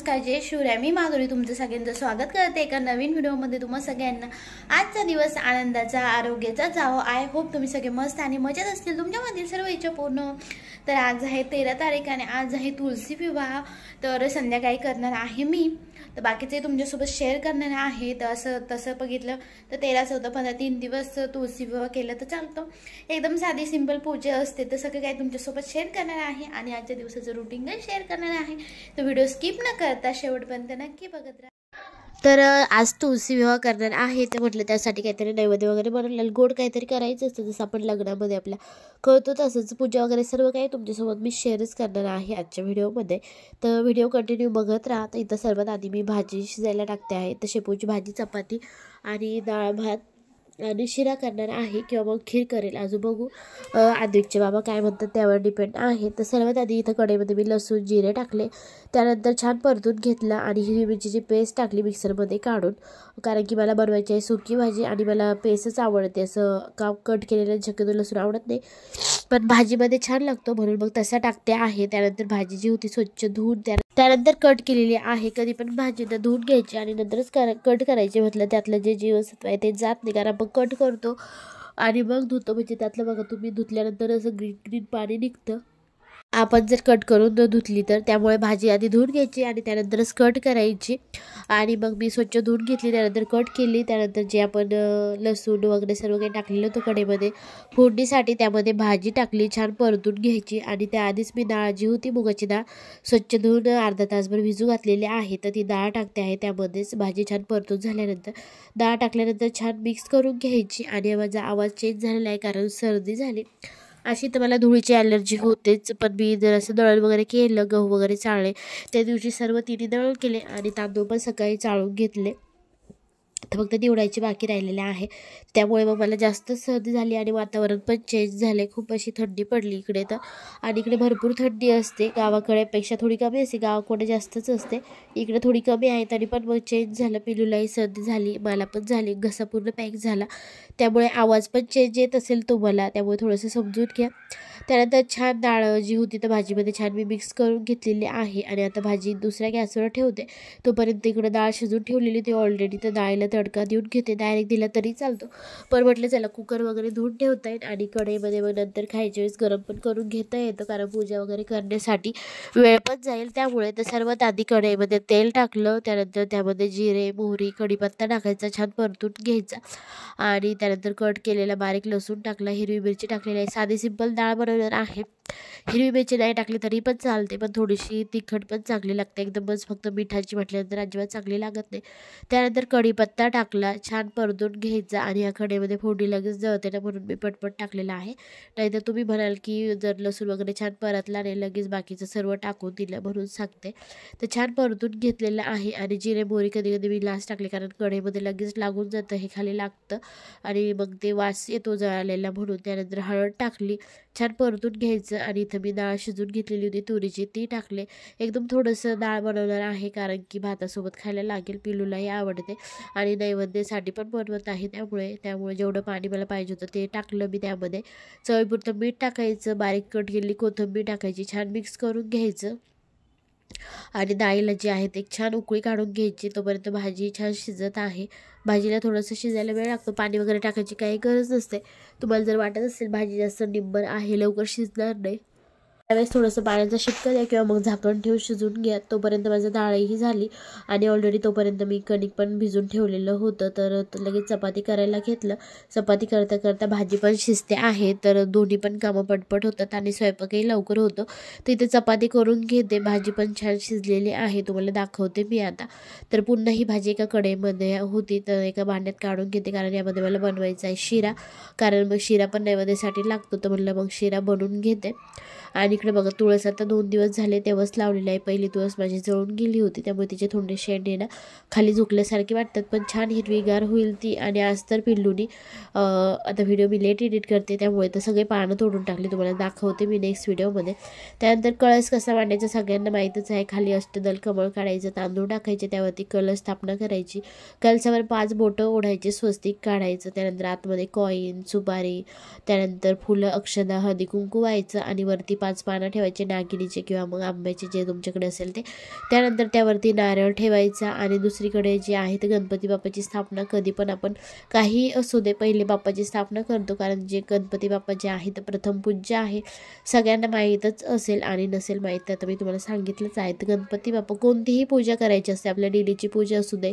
नमस्कार, जय शिवराय. मी माधुरी तुमचं सगळ्यांचं स्वागत करते एका नवीन व्हिडिओमध्ये. तुम्हा सगळ्यांना आजचा दिवस आनंदाचा, आरोग्याचा जावो. आय होप तुम्ही सगळे मस्त आणि मजेत असतील. तुमच्यामधील सर्व इच्छा पूर्ण. तर आज आहे 13 तारीख आणि आज आहे तुलसी विवाह. तर संध्याकाळी करणार आहे मी. तर बाकीचे तुमच्यासोबत शेअर करणार आहे. तर तसं बघितलं तर 13, 14, 15 3 दिवस तुलसी विवाह केलं तर चालतं. एकदम साधी सिंपल पूजा असते. तर सगळं काही तुमच्यासोबत शेअर करणार आहे आणि आजच्या दिवसाचं रुटीन काही शेअर करणार आहे. तर व्हिडिओ स्किप न करता शेवटपर्यंत नक्की बघत राहा. तर आज तुलसी विवाह करणार आहे. तर म्हटलं त्यासाठी काहीतरी नैवेद्य वगैरे बनवलेलं, गोड काहीतरी करायचं असतं जसं आपण लग्नामध्ये आपल्या कळतो तसंच. पूजा वगैरे सर्व काही तुमच्यासोबत मी शेअरच करणार आहे आजच्या व्हिडिओमध्ये. तर व्हिडिओ कंटिन्यू बघत राहा. तर इथं सर्वात आधी मी भाजी शिजायला टाकते आहे. तर शेपूची भाजी, चपाती आणि डाळ भात आणि शिरा करणार आहे किंवा मग खीर करेल, अजून बघू. आदिकचे बाबा काय म्हणतात त्यावर डिपेंड आहे. तर सर्वात आधी इथं कढईमध्ये मी लसूण जिरे टाकले. त्यानंतर छान परतून घेतलं आणि हिरवी मिरचीची पेस्ट टाकली मिक्सरमध्ये काढून, कारण की मला बनवायची आहे सुकी भाजी आणि मला पेस्टच आवडते. असं का कट केलेलं शक्यतो लसूण आवडत नाही, पण भाजीमध्ये छान लागतो म्हणून मग तसा टाकते आहे. त्यानंतर भाजी जी होती स्वच्छ धुवून त्यानंतर कट केलेली आहे. कधी पण भाजीला धुवून घ्यायची आणि नंतरच कट करायची. म्हटलं त्यातलं जे जीवनसत्व आहे ते जात नाही, कारण आपण कट करतो आणि मग धुतो, म्हणजे त्यातलं बघा तुम्ही धुतल्यानंतर असं ग्रीन ग्रीन पाणी निघतं आपण जर कट करून न धुतली तर. त्यामुळे भाजी आधी धुवून घ्यायची आणि त्यानंतरच कट करायची. आणि मग मी स्वच्छ धुवून घेतली, त्यानंतर कट केली. त्यानंतर जे आपण लसूण वगैरे सर्व काही टाकलेलं होतं कढईमध्ये फोडणीसाठी, त्यामध्ये भाजी टाकली, छान परतून घ्यायची. आणि त्याआधीच मी डाळ जी होती मुगाची डाळ स्वच्छ धुवून अर्धा तासभर भिजू घातलेली आहे. तर ती डाळ टाकते आहे. त्यामध्येच भाजी छान परतून झाल्यानंतर डाळ टाकल्यानंतर छान मिक्स करून घ्यायची. आणि माझा आवाज चेंज झालेला आहे कारण सर्दी झाली. अशी तर मला धुळीची ॲलर्जी होतेच, पण मी जर असं दळण वगैरे केलं, गहू वगैरे चाळले, त्या दिवशी सर्व तिन्ही दळण केले आणि तांदूळ पण सकाळी चाळून घेतले. तर फक्त निवडायची बाकी राहिलेले आहे. त्यामुळे मग मला जास्त सर्दी झाली आणि वातावरण पण चेंज झाले. खूप अशी थंडी पडली इकडे तर, आणि इकडे भरपूर थंडी असते. गावाकडेपेक्षा थोडी कमी असते, गावाकडे जास्तच असते, इकडे थोडी कमी आहे. तरी पण मग चेंज झालं. पिलूलाही सर्दी झाली, मला पण झाली, घसा पूर्ण पॅक झाला. त्यामुळे आवाज पण चेंज येत असेल तुम्हाला, त्यामुळे थोडंसं समजून घ्या. त्यानंतर छान डाळ जी होती तर भाजीमध्ये छान मी मिक्स करून घेतलेली आहे. आणि आता भाजी दुसऱ्या गॅसवर ठेवते. तोपर्यंत इकडे डाळ शिजून ठेवलेली ती ऑलरेडी. तर डाळीला तडका देऊन घेते, डायरेक्ट दिला तरी चालतो, पण म्हटलं चला कुकर वगैरे धुवून ठेवता येईल आणि कढईमध्ये मग नंतर खायच्या वेळेस गरम पण करून घेता येतं, कारण पूजा वगैरे करण्यासाठी वेळ पण जाईल. त्यामुळे तर सर्वात आधी कढईमध्ये तेल टाकलं. त्यानंतर त्यामध्ये जिरे, मोहरी, कढीपत्ता टाकायचा, छान परतून घ्यायचा. आणि त्यानंतर कट केलेला बारीक लसूण टाकला, हिरवी मिरची टाकलेली आहे. साधी सिंपल डाळ बनवणार आहे. हिरवी मिरची नाही टाकली तरी पण चालते, पण थोडीशी तिखट पण चांगली लागते. एकदमच फक्त मिठाची म्हटल्यानंतर अजिबात चांगली लागत नाही. त्यानंतर कढीपत्ता टाकला, छान परतून घ्यायचा. आणि या कढईमध्ये फोडणी लगेच जळते ना, म्हणून मी पटपट टाकलेला आहे. नाहीतर तुम्ही म्हणाल की जर लसूण वगैरे छान परतला नाही लगेच बाकीचं सर्व टाकून दिलं, म्हणून सांगते. तर छान परतून घेतलेलं आहे. आणि जिरे मोहरी कधी कधी मी लास्ट टाकले, कारण कढईमध्ये लगेच लागून जातं, हे खाली लागतं आणि मग ते वास येतो जळालेला, म्हणून. त्यानंतर हळद टाकली, छान परतून घ्यायचं. आणि इथं मी डाळ शिजून घेतलेली होती तुरीची, ती टाकले. एकदम थोडंसं डाळ बनवणार आहे, कारण की भातासोबत खायला लागेल, पिलूलाही आवडते आणि नैवेद्यासाठी पण बनवत आहे. त्यामुळे जेवढं पाणी मला पाहिजे होतं ते टाकलं मी. त्यामध्ये चवीपुरतं मीठ टाकायचं, बारीक कट केलेली कोथिंबीर टाकायची, छान मिक्स करून घ्यायचं. आणि डाळीला जी आहे ते छान उकळी काढून घ्यायची. तोपर्यंत भाजी छान शिजत आहे. भाजीला थोडंसं शिजायला वेळ लागतो, पाणी वगैरे टाकायची काही गरज नसते. तुम्हाला जर वाटत असेल भाजी जास्त निब्बर आहे, लवकर शिजणार नाही, त्यावेळेस थोडंसं पाण्याचा शिपका द्या किंवा मग झाकण ठेवून शिजून घ्या. तोपर्यंत माझं डाळही झाली आणि ऑलरेडी तोपर्यंत मी कणिक पण भिजून ठेवलेलं होतं. तर लगेच चपाती करायला घेतलं. चपाती करता करता भाजी पण शिजते आहे, तर दोन्ही पण कामं पटपट होतात आणि स्वयंपाकही लवकर होतं. तर इथे चपाती करून घेते, भाजी पण छान शिजलेली आहे, तुम्हाला दाखवते मी आता. तर पुन्हा ही भाजी एका कढईमध्ये होती, तर एका भांड्यात काढून घेते, कारण यामध्ये मला बनवायचा आहे शिरा, कारण मग शिरा पण नैवेद्यासाठी लागतो. तर म्हणलं मग शिरा बनवून घेते. आणि इकडे बघा तुळस आता 2 दिवस झाले तेव्हाच लावलेली आहे. पहिली तुळस माझी जळून गेली होती, त्यामुळे तिचे थोडे शेंडे ना खाली झुकल्यासारखे वाटतात, पण छान हिरवीगार होईल ती. आणि आज तर पिल्लूनी आता व्हिडिओ मी लेट एडिट करते, त्यामुळे तर सगळे पानं तोडून टाकले, तुम्हाला दाखवते मी नेक्स्ट व्हिडिओमध्ये. त्यानंतर कळस कसा मांडायचा सगळ्यांना माहीतच आहे. खाली अष्टदल कमळ काढायचं, तांदूळ टाकायचे, त्यावरती कलश स्थापना करायची, कलशावर 5 बोटं ओढायचे, स्वस्तिक काढायचं. त्यानंतर आतमध्ये कॉईन, सुपारी, त्यानंतर फुलं, अक्षदा, हळदी कुंकू व्हायचं आणि वरती 5 पानं ठेवायचे नागिनीचे किंवा मग आंब्याचे जे तुमच्याकडे असेल ते. त्यानंतर त्यावरती नारळ ठेवायचा आणि दुसरीकडे जे आहे ते गणपती बाप्पाची स्थापना. कधी पण आपण काही असू दे पहिले बाप्पाची स्थापना करतो, कारण जे गणपती बाप्पा जे आहे ते प्रथम पूज्य आहे, सगळ्यांना माहीतच असेल आणि नसेल माहीत तर मी तुम्हाला सांगितलंच आहे. तर गणपती बाप्पा कोणतीही पूजा करायची असते, आपल्या डेलीची पूजा असू दे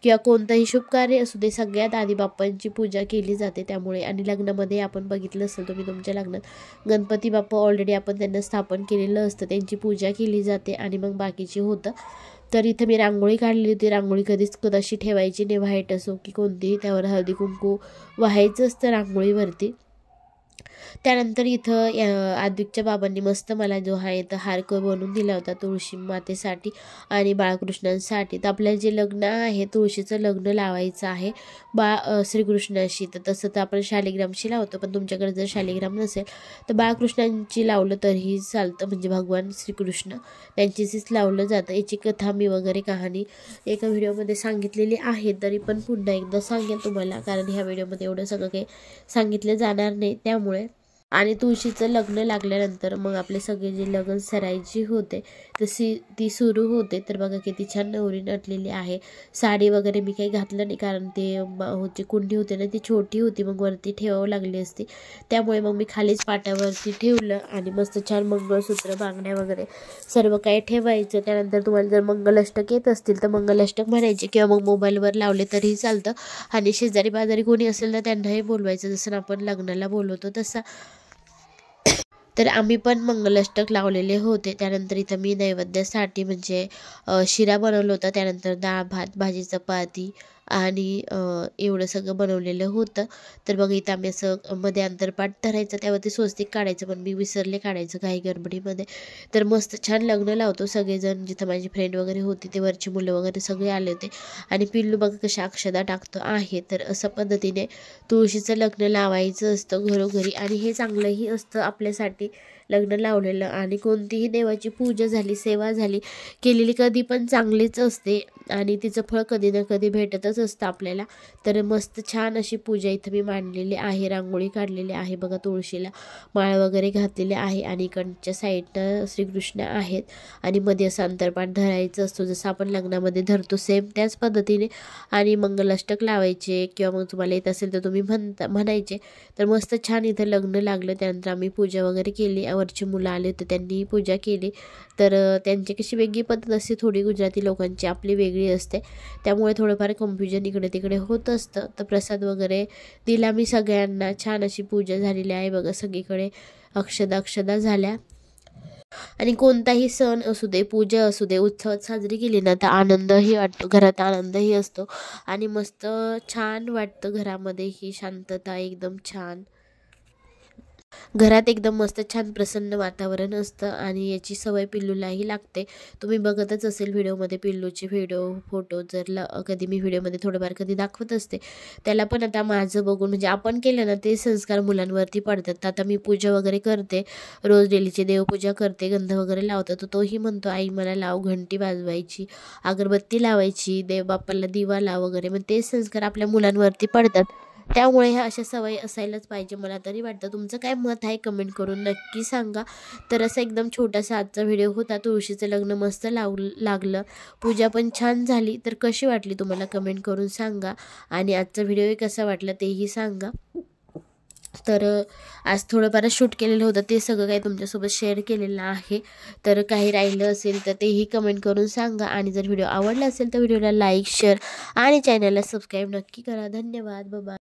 किंवा कोणतंही शुभ कार्य असू दे, सगळ्यात आधी बाप्पांची पूजा केली जाते. त्यामुळे आणि लग्नामध्ये आपण बघितलं असेल तुम्ही तुमच्या लग्नात गणपती बाप्पा ऑलरेडी आपण त्यांना स्थापन केलेलं असतं, त्यांची पूजा केली जाते आणि मग बाकीची होतं. तर इथं मी रांगोळी काढली होती. रांगोळी कधीच कदाशी ठेवायची नाही, व्हाईट असो की कोणतीही, त्यावर हळदी कुंकू व्हायचं असतं रांगोळीवरती. त्यानंतर इथं आद्विकच्या बाबांनी मस्त मला जो आहे तर हार बनवून दिला होता तुळशी मातेसाठी आणि बाळकृष्णांसाठी. तर आपल्याला जे लग्न आहे तुळशीचं लग्न लावायचं आहे श्रीकृष्णाशी, तर तसं तर आपण शालिग्रामशी लावतो, पण तुमच्याकडे जर शालिग्राम नसेल तर बाळकृष्णांची लावलं तरीही चालतं, म्हणजे भगवान श्रीकृष्ण त्यांचीच लावलं जातं. याची कथा मी वगैरे कहाणी एका व्हिडिओमध्ये सांगितलेली आहे, तरी पण पुन्हा एकदा सांगेल तुम्हाला, कारण ह्या व्हिडिओमध्ये एवढं सगळं काही सांगितलं जाणार नाही त्यामुळे. आणि तुळशीचं लग्न लागल्यानंतर मग आपले सगळे जे लग्न सराई होते ती सुरू होते. तर बघा किती छान नवरी नटलेली आहे. साडी वगैरे मी काही घातलं नाही, कारण ते जी कुंडी होते ना ती छोटी होती, मग वरती ठेवावं लागली असती, त्यामुळे मग मी खालीच पाटावरती ठेवलं आणि मस्त छान मंगळसूत्र बांगड्या वगैरे सर्व काही ठेवायचं. त्यानंतर तुम्हाला जर मंगलाष्टक येत असतील तर मंगलाष्टक म्हणायचे किंवा मग मोबाईलवर लावले तरीही चालतं. आणि शेजारी बाजारी कोणी असेल ना त्यांनाही बोलवायचं, जसं आपण लग्नाला बोलवतो तसं. तर आम्ही पण मंगलाष्टक लावलेले होते. त्यानंतर इथं मी नैवेद्यासाठी म्हणजे शिरा बनवलं होता, त्यानंतर डाळ भात भाजी चपाती आणि एवढं सगळं बनवलेलं होतं. तर मग इथं आम्ही असं मध्ये अंतरपाट धरायचं, त्यावरती स्वस्तिक काढायचं, पण मी विसरले काढायचं काही गडबडीमध्ये. तर मस्त छान लग्न लावतो सगळेजण, जिथं माझी फ्रेंड वगैरे होती ते वरची मुलं वगैरे सगळे आले होते. आणि पिल्लू बघा कशा अक्षदा टाकतो आहे. तर अशा पद्धतीने तुळशीचं लग्न लावायचं असतं घरोघरी, आणि हे चांगलंही असतं आपल्यासाठी लग्न लावलेलं. आणि कोणतीही देवाची पूजा झाली सेवा झाली केलेली कधी पण चांगलीच असते आणि तिचं फळ कधी ना कधी भेटतच असतं आपल्याला. तर मस्त छान अशी पूजा इथं मी मांडलेली आहे, रांगोळी काढलेली आहे बघा, तुळशीला माळ वगैरे घातलेली आहे आणि इकडच्या साईडनं श्रीकृष्ण आहेत आणि मध्ये असं अंतरपाट धरायचं असतो जसं आपण लग्नामध्ये धरतो सेम त्याच पद्धतीने. आणि मंगलाष्टक लावायचे किंवा मग तुम्हाला येत असेल तर तुम्ही म्हणायचे. तर मस्त छान इथं लग्न लागलं. त्यानंतर आम्ही पूजा वगैरे केली, वरची मुलं आले होते त्यांनीही पूजा केली. तर त्यांची कशी वेगळी पद्धत असते, थोडी गुजराती लोकांची आपली वेगळी असते, त्यामुळे थोडंफार कन्फ्युजन इकडे तिकडे होत असतं. तर प्रसाद वगैरे दिला मी सगळ्यांना. छान अशी पूजा झालेली आहे बघा, सगळीकडे अक्षदा झाल्या. आणि कोणताही सण असू दे, पूजा असू दे, उत्सवात साजरी केली ना तर आनंदही वाटतो, घरात आनंदही असतो आणि मस्त छान वाटतं. घरामध्ये ही शांतता एकदम छान, घरात एकदम मस्त छान प्रसन्न वातावरण असतं आणि याची सवय पिल्लूलाही लागते. तुम्ही बघतच असेल व्हिडिओमध्ये पिल्लूचे फोटो जर कधी मी व्हिडिओमध्ये थोडंफार कधी दाखवत असते, त्याला पण आता माझं बघून म्हणजे आपण केलं ना ते संस्कार मुलांवरती पडतात. आता मी पूजा वगैरे करते, रोज डेलीची देवपूजा करते, गंध वगैरे लावतो, तर तोही म्हणतो आई मला लाव, घंटी वाजवायची, अगरबत्ती लावायची, देव बाप्पाला दिवा लाव वगैरे, मग ते संस्कार आपल्या मुलांवरती पडतात. त्यामुळे ह्या अशा सवयी असायलाच पाहिजे मला तरी वाटतं. तुमचं काय मत आहे कमेंट करून नक्की सांगा. तर असा एकदम छोटासा आजचा व्हिडिओ होता. तुळशीचं लग्न मस्त लागलं, पूजा पण छान झाली. तर कशी वाटली तुम्हाला कमेंट करून सांगा आणि आजचा व्हिडिओ कसा वाटला तेही सांगा. तर आज थोडंफार शूट केलेलं होतं ते सगळं काही तुमच्यासोबत शेअर केलेलं आहे. तर काही राहिलं असेल तर तेही कमेंट करून सांगा आणि जर व्हिडिओ आवडला असेल तर व्हिडिओला लाईक शेअर आणि चॅनलला सबस्क्राईब नक्की करा. धन्यवाद, बाय.